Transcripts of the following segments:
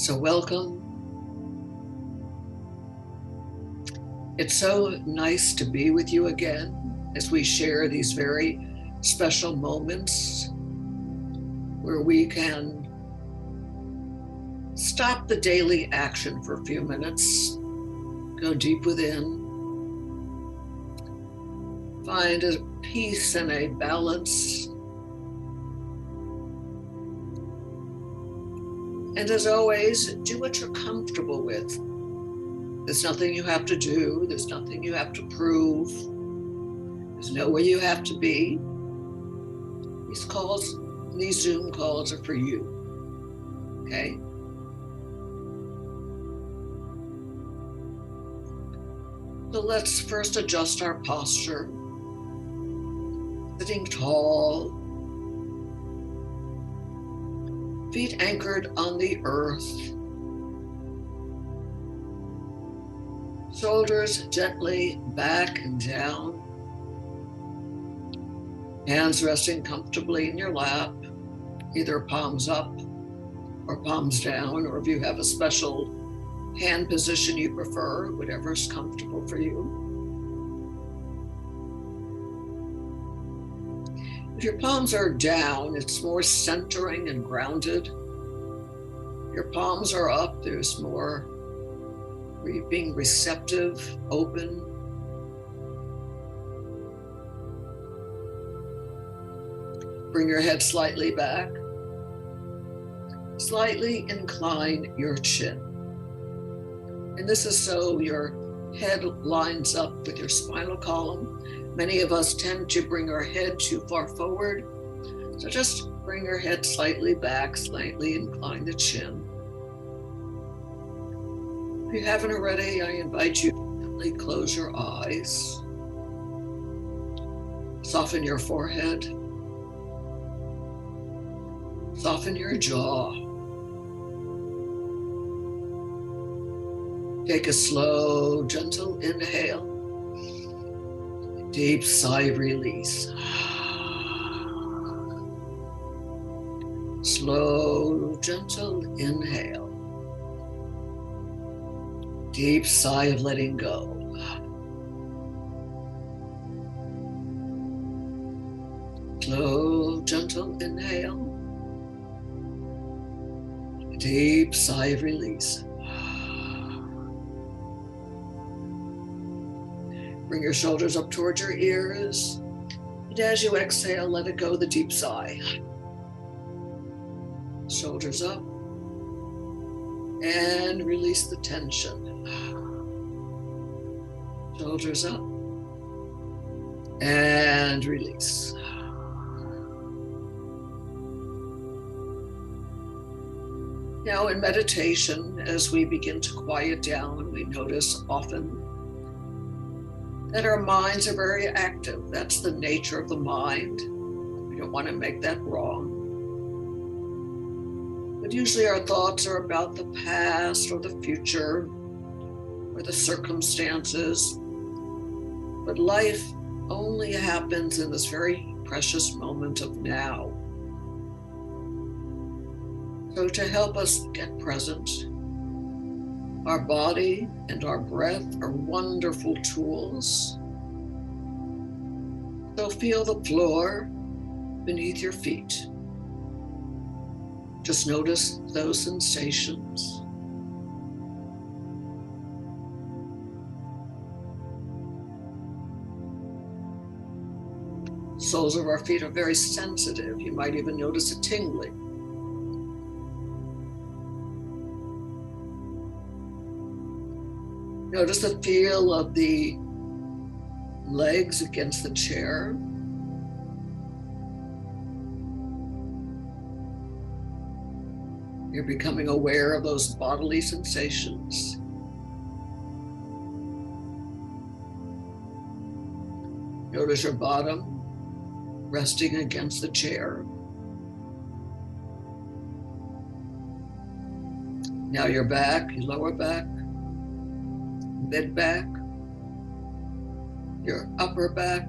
So welcome. It's so nice to be with you again as we share these very special moments where we can stop the daily action for a few minutes, go deep within, find a peace and a balance. And as always, do what you're comfortable with. There's nothing you have to do. There's nothing you have to prove. There's nowhere you have to be. These Zoom calls are for you, okay? So let's first adjust our posture. Sitting tall, feet anchored on the earth, shoulders gently back and down, hands resting comfortably in your lap, either palms up or palms down, or if you have a special hand position you prefer, whatever's comfortable for you. If your palms are down, it's more centering and grounded. Your palms are up, there's more being receptive, open. Bring your head slightly back. Slightly incline your chin. And this is so your head lines up with your spinal column. Many of us tend to bring our head too far forward. So just bring your head slightly back, slightly incline the chin. If you haven't already, I invite you to gently close your eyes. Soften your forehead. Soften your jaw. Take a slow, gentle inhale. Deep sigh of release. Slow, gentle inhale. Deep sigh of letting go. Slow, gentle inhale. Deep sigh of release. Bring your shoulders up towards your ears. And as you exhale, let it go, the deep sigh. Shoulders up. And release the tension. Shoulders up. And release. Now in meditation, as we begin to quiet down, we notice often that our minds are very active. That's the nature of the mind. We don't want to make that wrong. But usually our thoughts are about the past or the future or the circumstances. But life only happens in this very precious moment of now. So to help us get present, our body and our breath are wonderful tools. So feel the floor beneath your feet. Just notice those sensations. Soles of our feet are very sensitive. You might even notice a tingling. Notice the feel of the legs against the chair. You're becoming aware of those bodily sensations. Notice your bottom resting against the chair. Now your back, your lower back, mid back, your upper back,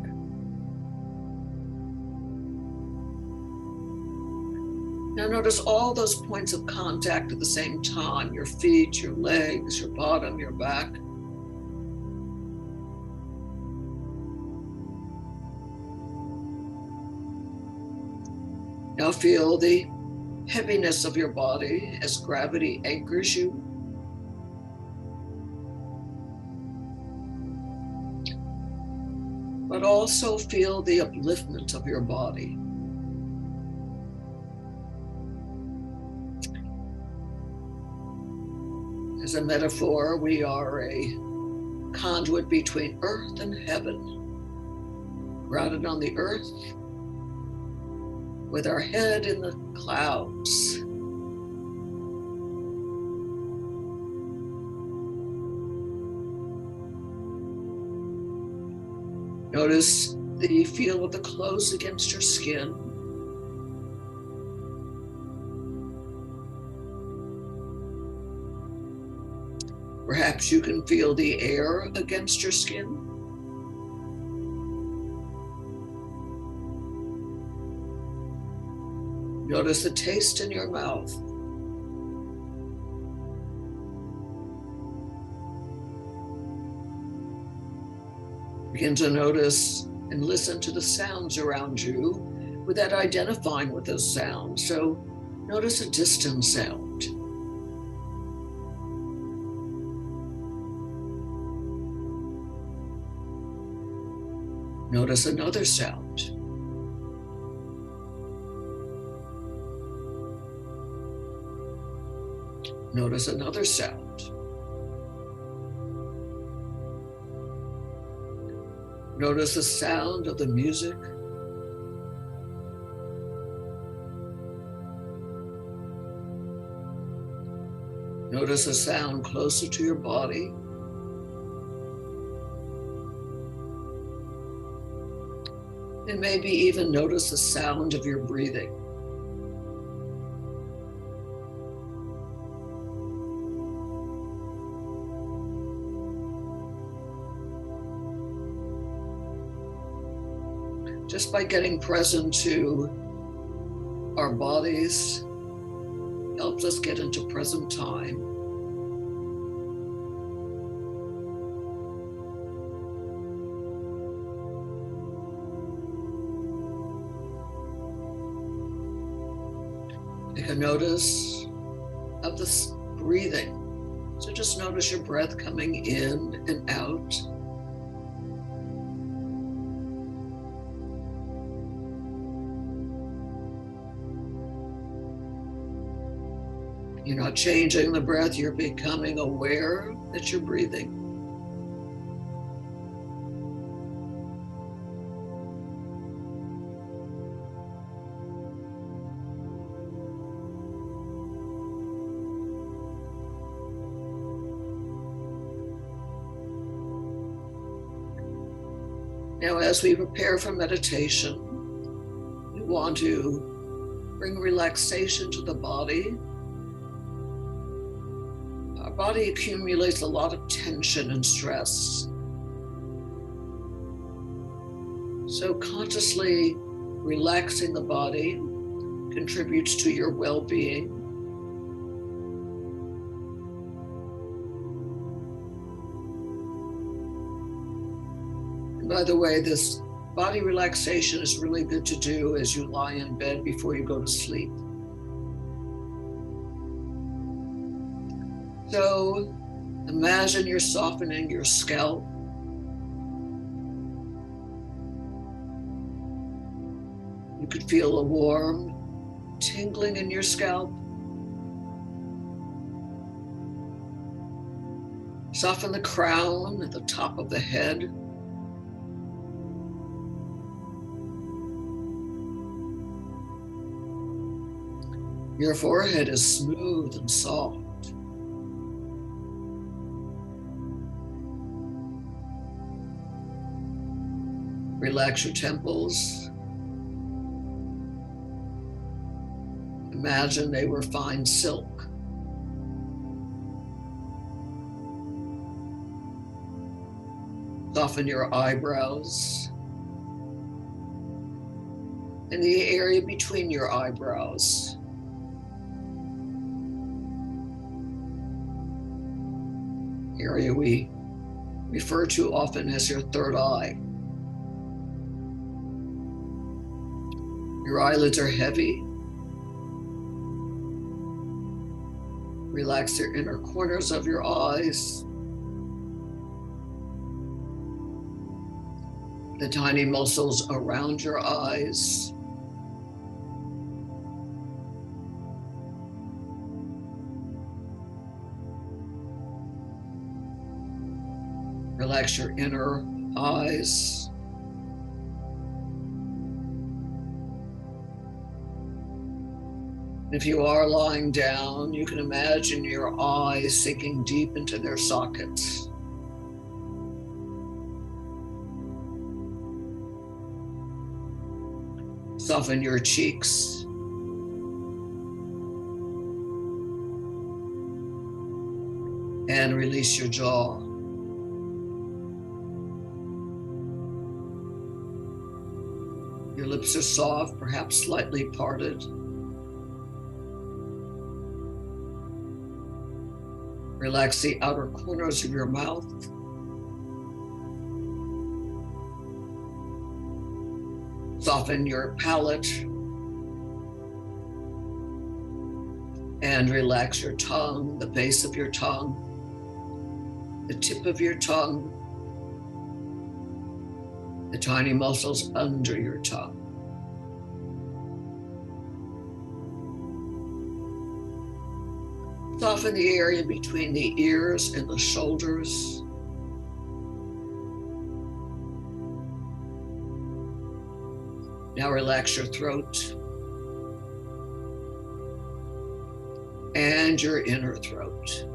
Now notice all those points of contact at the same time, your feet, your legs, your bottom, your back. Now feel the heaviness of your body as gravity anchors you. But also feel the upliftment of your body. As a metaphor, we are a conduit between earth and heaven, grounded on the earth, with our head in the clouds. Notice the feel of the clothes against your skin. Perhaps you can feel the air against your skin. Notice the taste in your mouth. Begin to notice and listen to the sounds around you without identifying with those sounds. So notice a distant sound. Notice another sound. Notice another sound. Notice the sound of the music. Notice a sound closer to your body. And maybe even notice the sound of your breathing. Just by getting present to our bodies helps us get into present time. Take a notice of this breathing. So just notice your breath coming in and out. You're not changing the breath, you're becoming aware that you're breathing. Now, as we prepare for meditation, we want to bring relaxation to the body. Our body accumulates a lot of tension and stress. So consciously relaxing the body contributes to your well-being. And by the way, this body relaxation is really good to do as you lie in bed before you go to sleep. So imagine you're softening your scalp. You could feel a warm tingling in your scalp. Soften the crown at the top of the head. Your forehead is smooth and soft. Relax your temples. Imagine they were fine silk. Soften your eyebrows and the area between your eyebrows. area we refer to often as your third eye. Your eyelids are heavy. Relax your inner corners of your eyes. The tiny muscles around your eyes. Relax your inner eyes. If you are lying down, you can imagine your eyes sinking deep into their sockets. Soften your cheeks. And release your jaw. Your lips are soft, perhaps slightly parted. Relax the outer corners of your mouth. Soften your palate. And relax your tongue, the base of your tongue, the tip of your tongue, the tiny muscles under your tongue. Soften the area between the ears and the shoulders. Now relax your throat and your inner throat.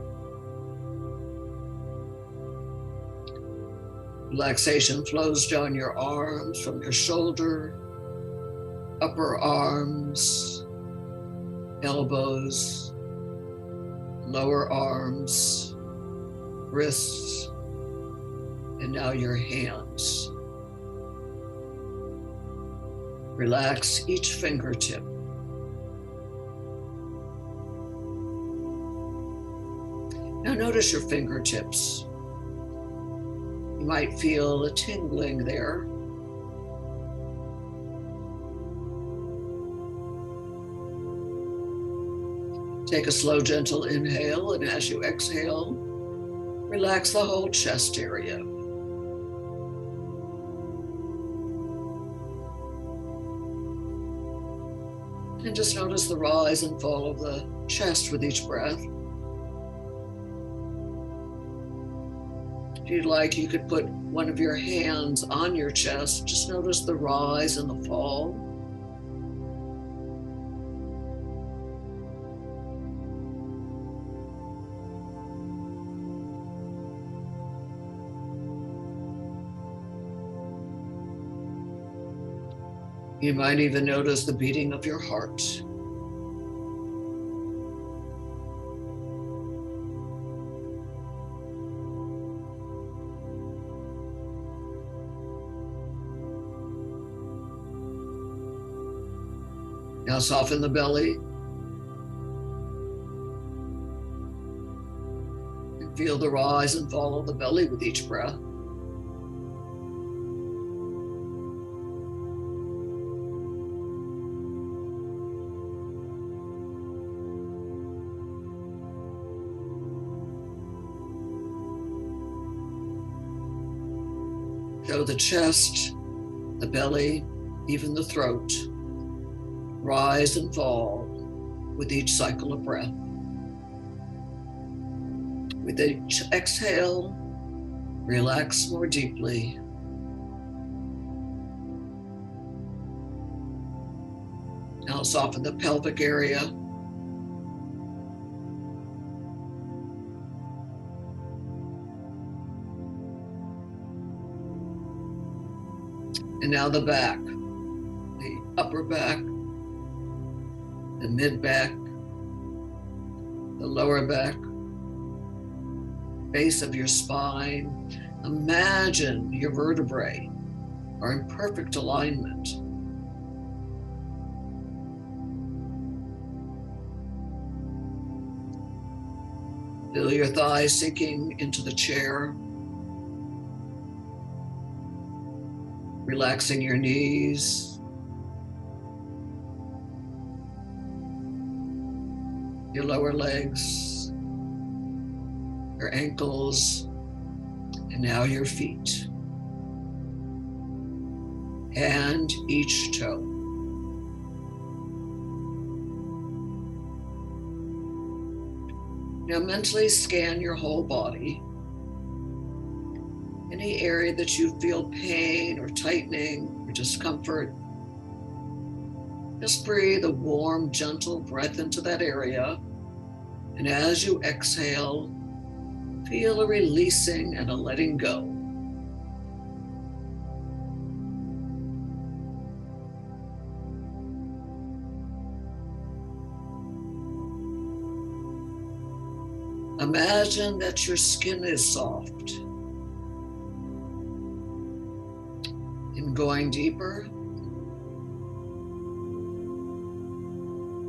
Relaxation flows down your arms from your shoulder, upper arms, elbows, lower arms, wrists, and now your hands. Relax each fingertip. Now notice your fingertips. You might feel a tingling there. Take a slow, gentle inhale, and as you exhale, relax the whole chest area. And just notice the rise and fall of the chest with each breath. If you'd like, you could put one of your hands on your chest. Just notice the rise and the fall. You might even notice the beating of your heart. Now soften the belly and feel the rise and fall of the belly with each breath. So the chest, the belly, even the throat, rise and fall with each cycle of breath. With each exhale, relax more deeply. Now soften the pelvic area. And now the back, the upper back, the mid back, the lower back, base of your spine. Imagine your vertebrae are in perfect alignment. Feel your thighs sinking into the chair, relaxing your knees, your lower legs, your ankles, and now your feet, and each toe. Now mentally scan your whole body. Any area that you feel pain or tightening or discomfort, just breathe a warm, gentle breath into that area. And as you exhale, feel a releasing and a letting go. Imagine that your skin is soft. And going deeper,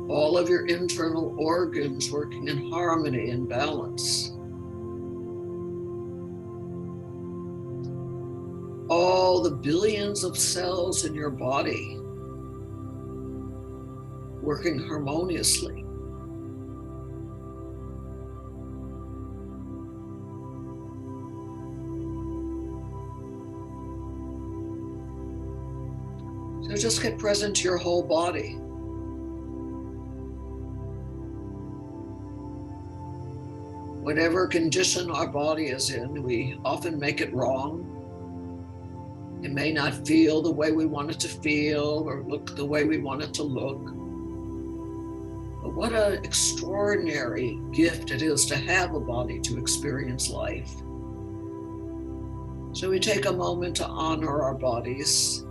all of your internal organs working in harmony and balance. All the billions of cells in your body working harmoniously. So just get present to your whole body. Whatever condition our body is in, we often make it wrong. It may not feel the way we want it to feel or look the way we want it to look. But what an extraordinary gift it is to have a body to experience life. So we take a moment to honor our bodies,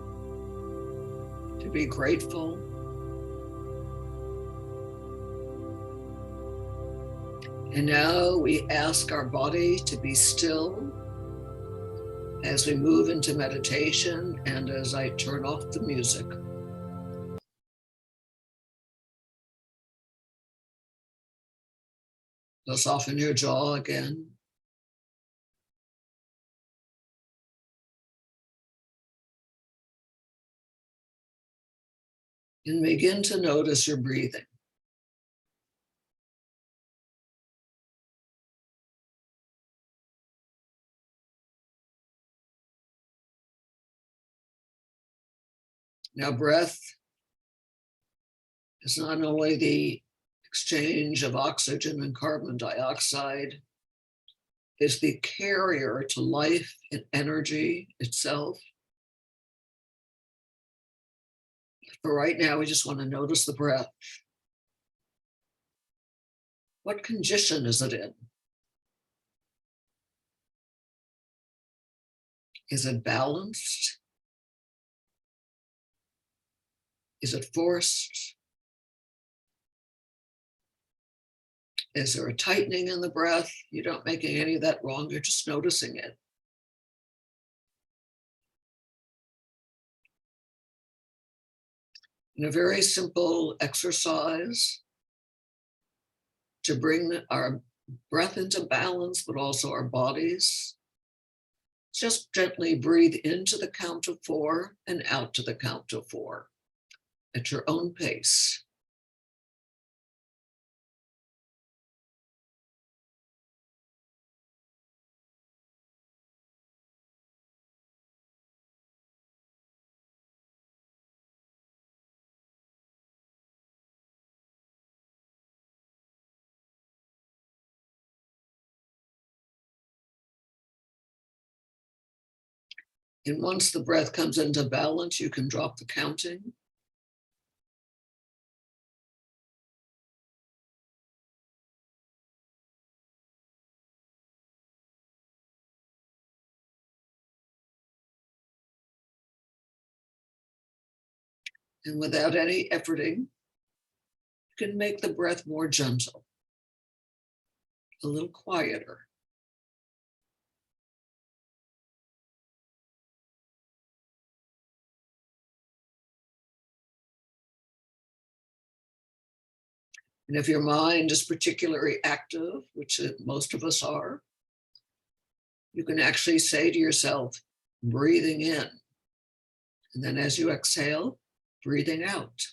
to be grateful. And now we ask our body to be still as we move into meditation and as I turn off the music. So soften your jaw again. And begin to notice your breathing. Now, breath is not only the exchange of oxygen and carbon dioxide, it's the carrier to life and energy itself. For right now, we just want to notice the breath. What condition is it in? Is it balanced? Is it forced? Is there a tightening in the breath? You're not making any of that wrong, you're just noticing it. In a very simple exercise to bring our breath into balance, but also our bodies, just gently breathe into the count of 4 and out to the count of 4 at your own pace. And once the breath comes into balance, you can drop the counting. And without any efforting, you can make the breath more gentle, a little quieter. And if your mind is particularly active, which most of us are, you can actually say to yourself, breathing in. And then as you exhale, breathing out.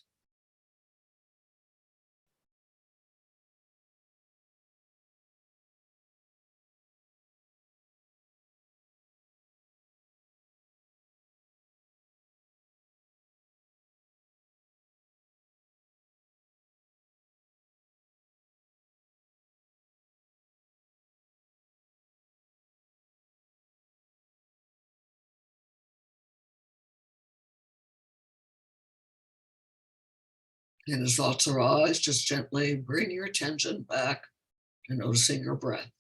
And as thoughts arise, just gently bring your attention back to noticing your breath.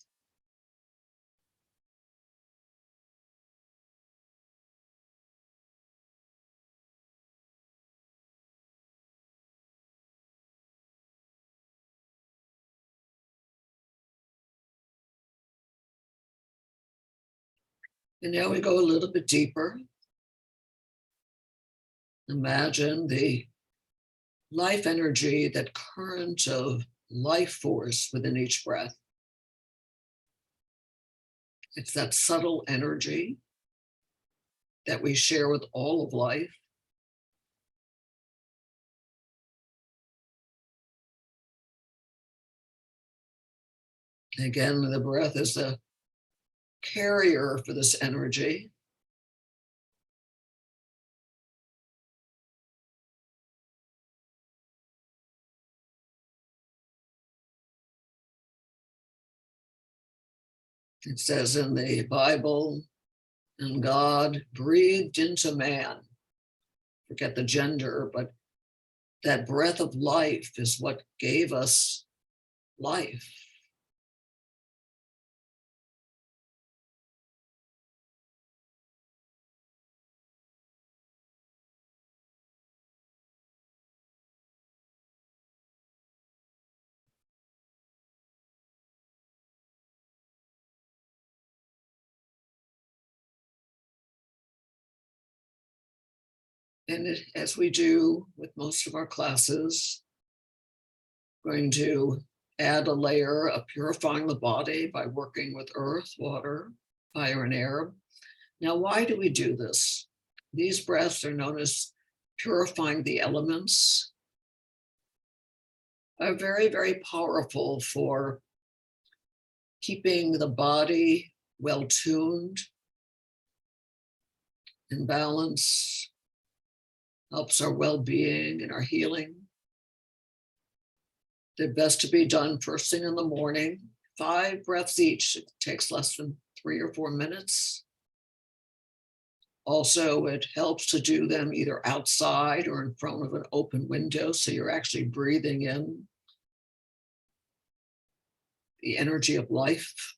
And now we go a little bit deeper. Imagine the life energy, that current of life force within each breath. It's that subtle energy that we share with all of life. Again, the breath is the carrier for this energy. It says in the Bible, and God breathed into man. Forget the gender, but that breath of life is what gave us life. And as we do with most of our classes, going to add a layer of purifying the body by working with earth, water, fire, and air. Now, why do we do this? These breaths are known as purifying the elements, are very, very powerful for keeping the body well tuned, in balance, helps our well-being and our healing. They're best to be done first thing in the morning, 5 breaths each. It takes less than 3 or 4 minutes. Also, it helps to do them either outside or in front of an open window, so you're actually breathing in the energy of life.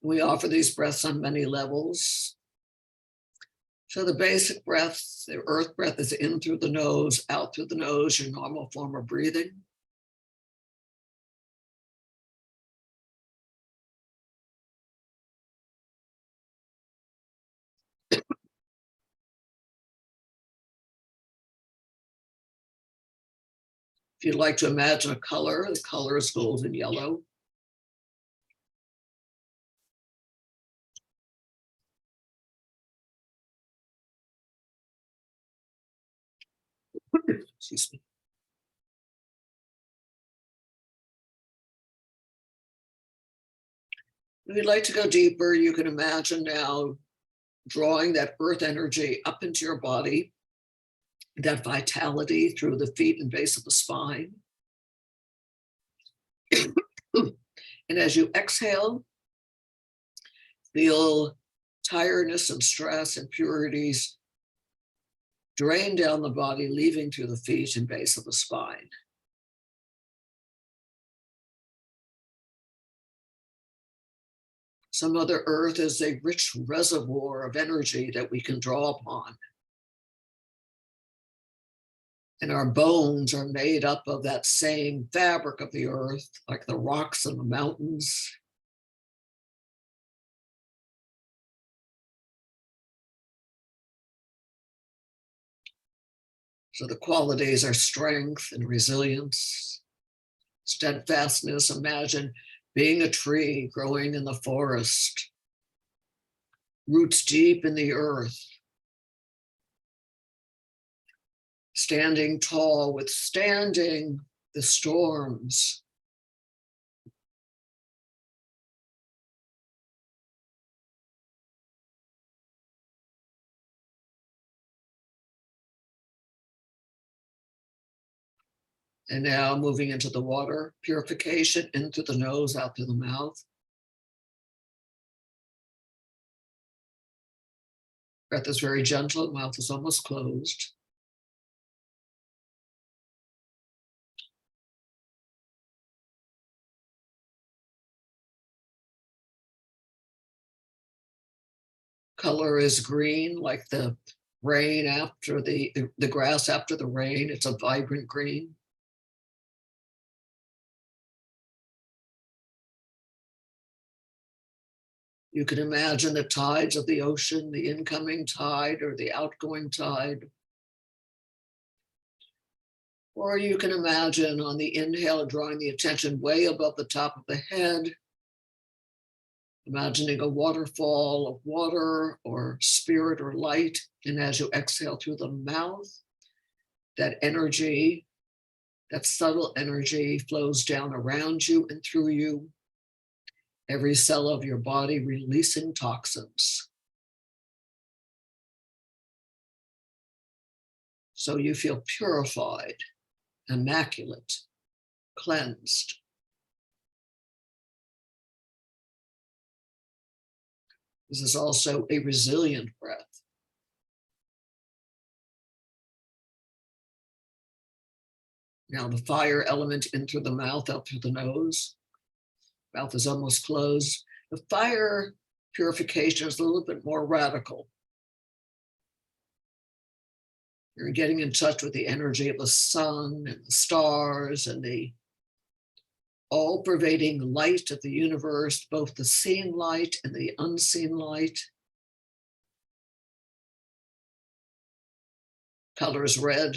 We offer these breaths on many levels. So the basic breath, the earth breath, is in through the nose, out through the nose, your normal form of breathing. If you'd like to imagine a color, the color is golden yellow. Excuse me. If you'd like to go deeper, you can imagine now drawing that earth energy up into your body, that vitality through the feet and base of the spine. And as you exhale, feel tiredness and stress, impurities drain down the body, leaving through the feet and base of the spine. So Mother Earth is a rich reservoir of energy that we can draw upon. And our bones are made up of that same fabric of the earth, like the rocks and the mountains. So the qualities are strength and resilience, steadfastness. Imagine being a tree growing in the forest, roots deep in the earth, standing tall, withstanding the storms. And now moving into the water, purification in through the nose, out through the mouth. Breath is very gentle, mouth is almost closed. Color is green, like the rain after the grass after the rain. It's a vibrant green. You can imagine the tides of the ocean, the incoming tide or the outgoing tide. Or you can imagine on the inhale, drawing the attention way above the top of the head, imagining a waterfall of water or spirit or light. And as you exhale through the mouth, that energy, that subtle energy flows down around you and through you, every cell of your body releasing toxins. So you feel purified, immaculate, cleansed. This is also a resilient breath. Now the fire element in through the mouth, out through the nose. Mouth is almost closed. The fire purification is a little bit more radical. You're getting in touch with the energy of the sun and the stars and the all-pervading light of the universe, both the seen light and the unseen light. Color is red.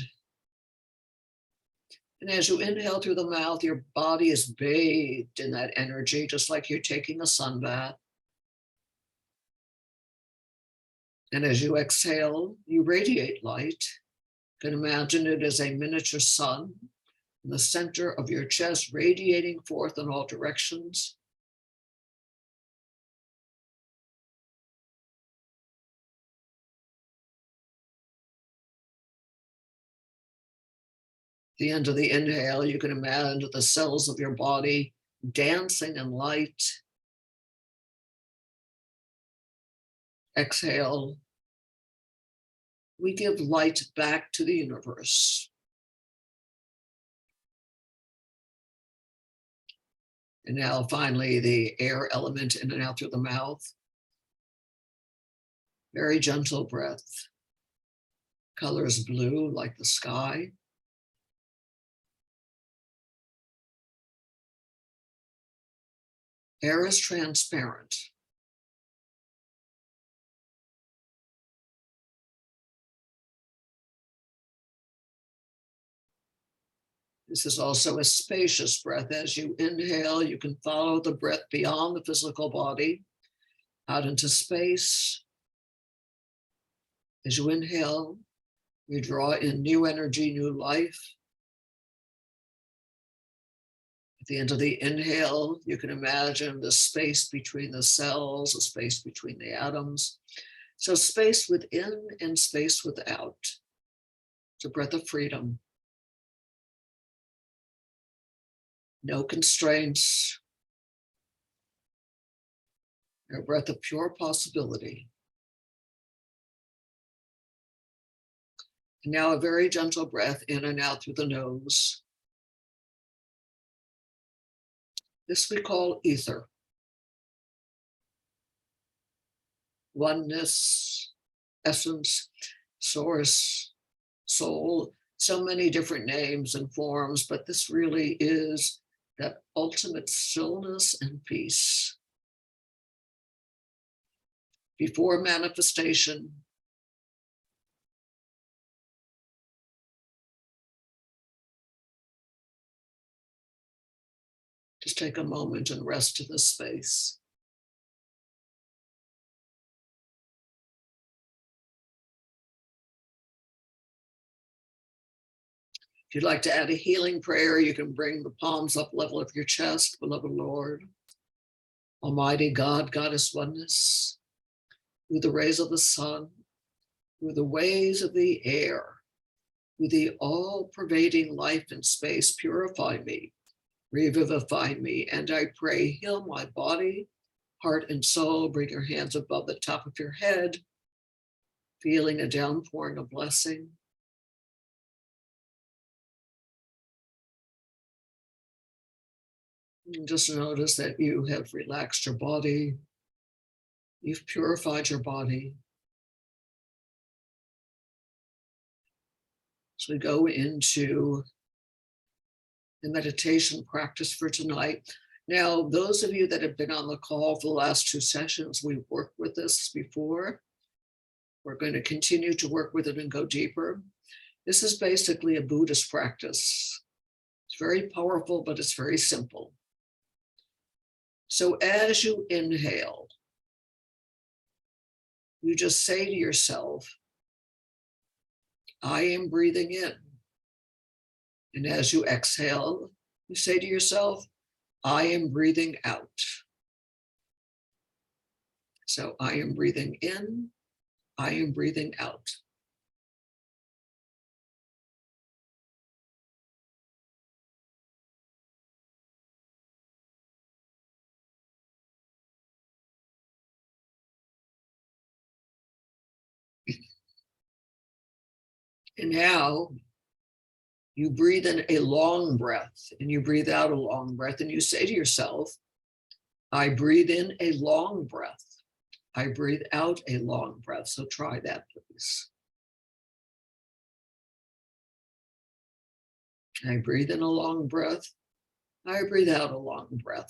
And as you inhale through the mouth, your body is bathed in that energy, just like you're taking a sun bath. And as you exhale, you radiate light. You can imagine it as a miniature sun in the center of your chest, radiating forth in all directions. The end of the inhale, you can imagine the cells of your body dancing in light. Exhale. We give light back to the universe. And now finally, the air element in and out through the mouth. Very gentle breath. Color is blue, like the sky. Air is transparent. This is also a spacious breath. As you inhale, you can follow the breath beyond the physical body, out into space. As you inhale, you draw in new energy, new life. At the end of the inhale, you can imagine the space between the cells, the space between the atoms. So space within and space without. It's a breath of freedom. No constraints. A breath of pure possibility. And now a very gentle breath in and out through the nose. This we call ether. Oneness, essence, source, soul, so many different names and forms, but this really is that ultimate stillness and peace. Before manifestation, Just take a moment and rest in this space. If you'd like to add a healing prayer, you can bring the palms up level of your chest. Beloved Lord, Almighty God, Goddess Oneness, through the rays of the sun, through the ways of the air, through the all-pervading life and space, purify me, revivify me, and I pray, heal my body, heart, and soul. Bring your hands above the top of your head, feeling a downpouring of blessing. And just notice that you have relaxed your body. You've purified your body. So we go into the meditation practice for tonight. Now, those of you that have been on the call for the last 2 sessions, we've worked with this before. We're going to continue to work with it and go deeper. This is basically a Buddhist practice. It's very powerful, but it's very simple. So as you inhale, you just say to yourself, I am breathing in. And as you exhale, you say to yourself, I am breathing out. So I am breathing in, I am breathing out. And now you breathe in a long breath and you breathe out a long breath and you say to yourself, I breathe in a long breath. I breathe out a long breath. So try that, please. I breathe in a long breath. I breathe out a long breath.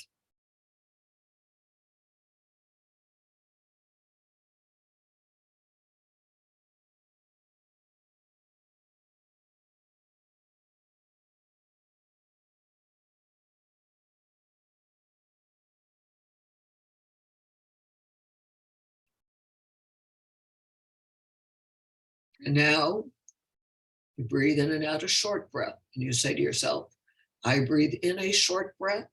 And now you breathe in and out a short breath. And you say to yourself, I breathe in a short breath.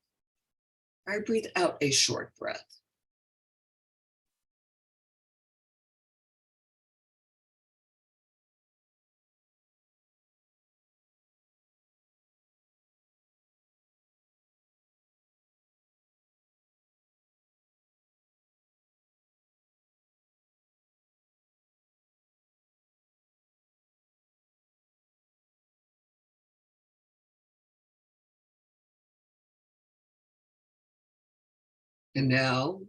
I breathe out a short breath. And now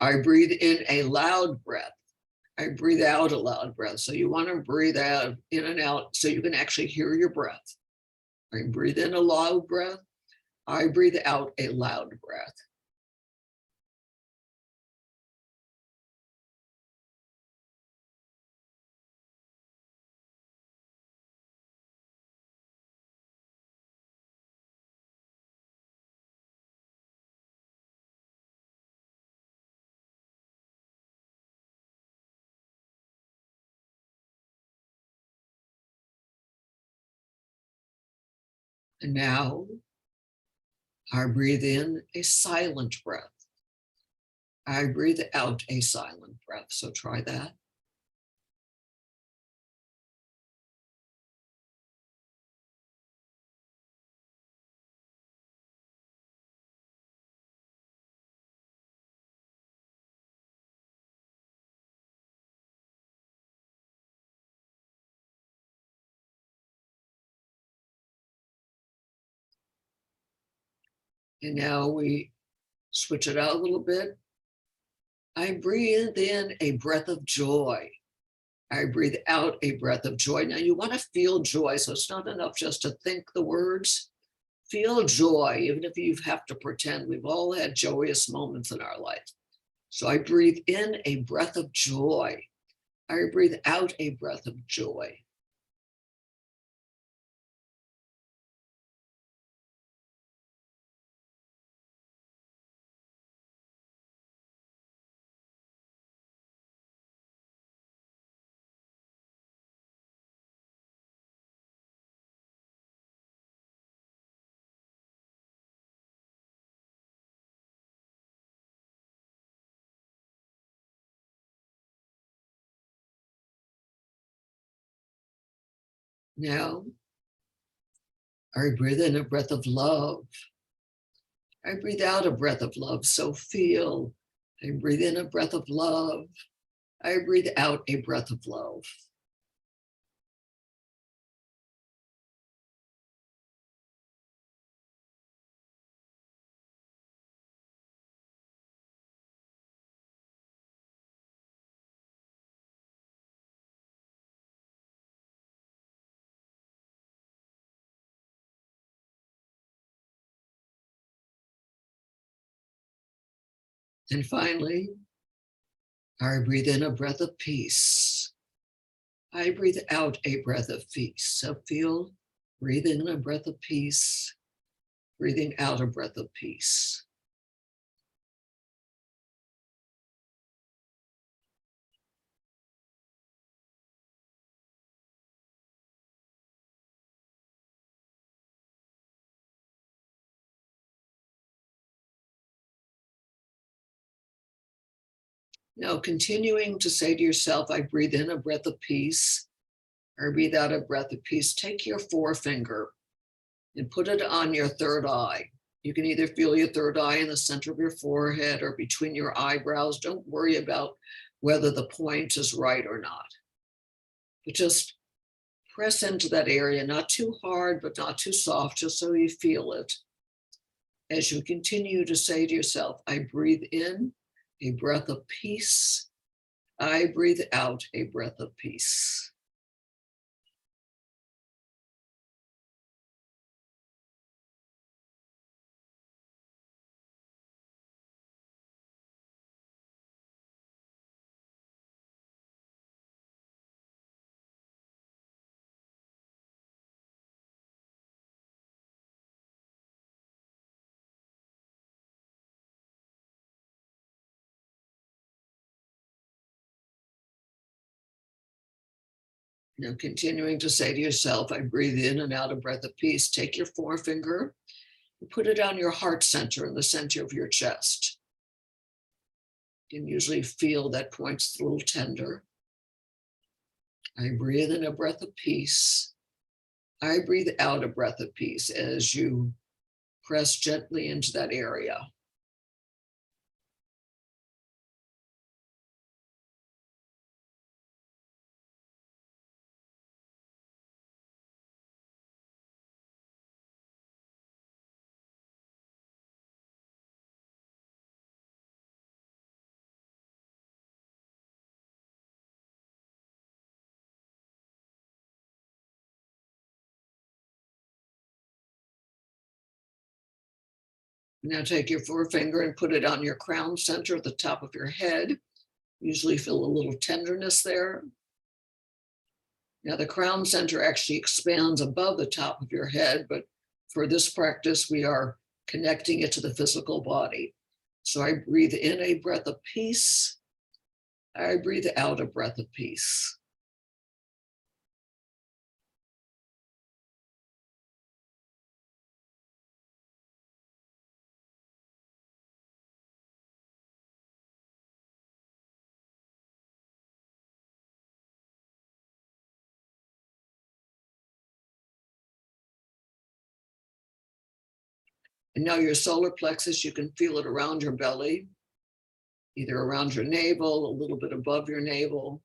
I breathe in a loud breath. I breathe out a loud breath. So you want to breathe out in and out so you can actually hear your breath. I breathe in a loud breath. I breathe out a loud breath. And now I breathe in a silent breath. I breathe out a silent breath. So try that. And now we switch it out a little bit. I breathe in a breath of joy. I breathe out a breath of joy. Now you want to feel joy, so it's not enough just to think the words. Feel joy, even if you have to pretend. We've all had joyous moments in our life. So I breathe in a breath of joy. I breathe out a breath of joy. Now, I breathe in a breath of love. I breathe out a breath of love. So feel. I breathe in a breath of love. I breathe out a breath of love. And finally, I breathe in a breath of peace. I breathe out a breath of peace. So feel, breathe in a breath of peace, breathing out a breath of peace. Now, continuing to say to yourself, I breathe in a breath of peace, or breathe out a breath of peace. Take your forefinger and put it on your third eye. You can either feel your third eye in the center of your forehead or between your eyebrows. Don't worry about whether the point is right or not, but just press into that area, not too hard, but not too soft, just so you feel it. As you continue to say to yourself, I breathe in a breath of peace. I breathe out a breath of peace. Now, continuing to say to yourself, I breathe in and out a breath of peace. Take your forefinger and put it on your heart center in the center of your chest. You can usually feel that point's a little tender. I breathe in a breath of peace. I breathe out a breath of peace as you press gently into that area. Now take your forefinger and put it on your crown center at the top of your head. Usually feel a little tenderness there. Now the crown center actually expands above the top of your head, but for this practice, we are connecting it to the physical body. So I breathe in a breath of peace. I breathe out a breath of peace. And now your solar plexus, you can feel it around your belly, either around your navel, a little bit above your navel.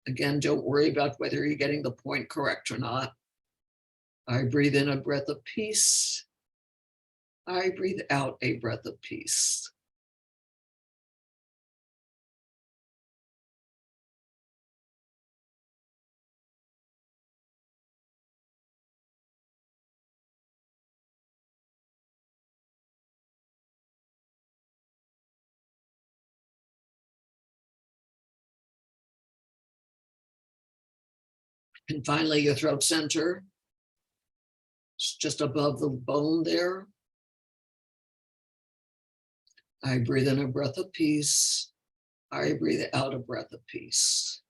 Again, don't worry about whether you're getting the point correct or not. I breathe in a breath of peace. I breathe out a breath of peace. And finally, your throat center, just above the bone there. I breathe in a breath of peace. I breathe out a breath of peace.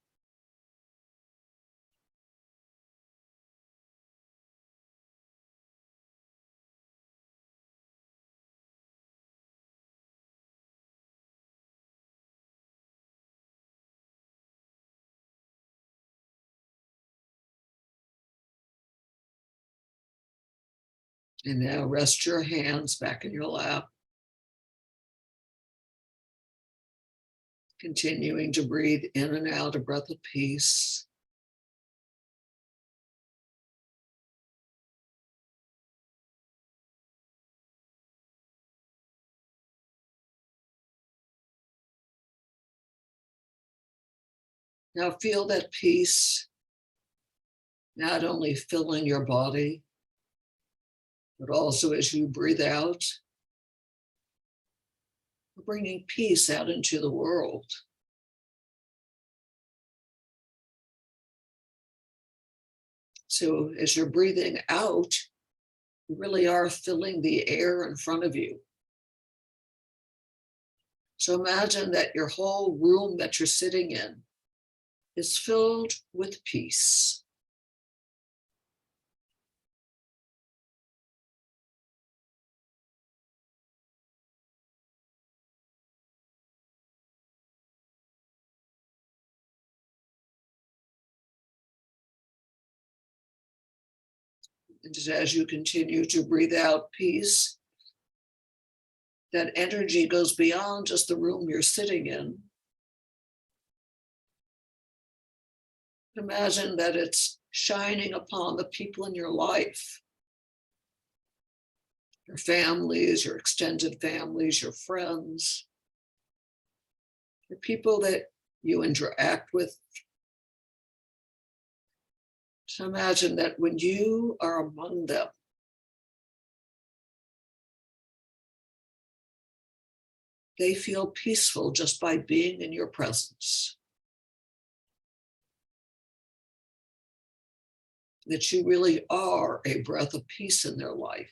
And now rest your hands back in your lap, continuing to breathe in and out a breath of peace. Now feel that peace not only filling your body, but also as you breathe out, bringing peace out into the world. So as you're breathing out, you really are filling the air in front of you. So imagine that your whole room that you're sitting in is filled with peace. And as you continue to breathe out peace, that energy goes beyond just the room you're sitting in. Imagine that it's shining upon the people in your life, your families, your extended families, your friends, the people that you interact with. So imagine that when you are among them, they feel peaceful just by being in your presence. That you really are a breath of peace in their life.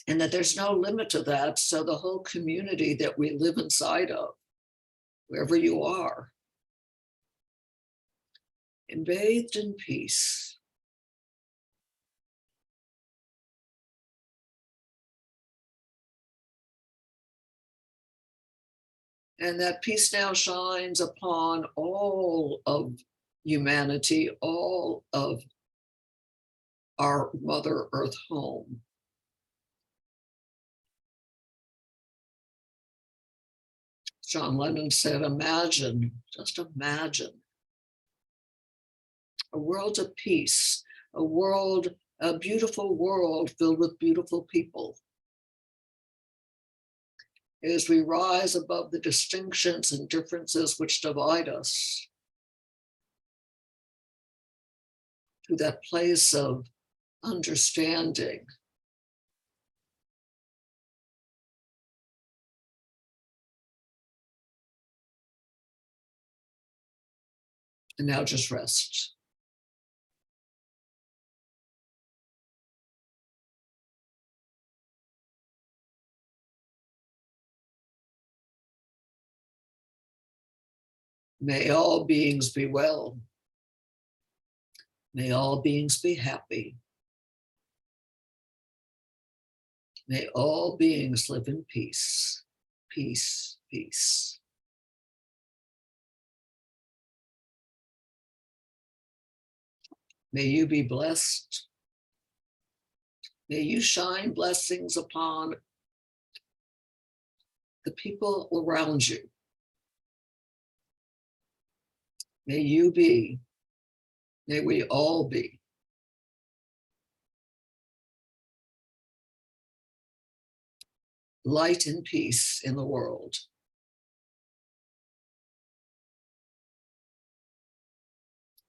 And that there's no limit to that. So the whole community that we live inside of, wherever you are, and bathed in peace. And that peace now shines upon all of humanity, all of our Mother Earth home. John Lennon said, imagine, just imagine a world of peace, a beautiful world filled with beautiful people. As we rise above the distinctions and differences which divide us to that place of understanding. And now just rest. May all beings be well. May all beings be happy. May all beings live in peace. Peace, peace. May you be blessed. May you shine blessings upon the people around you. May you be, may we all be light and peace in the world.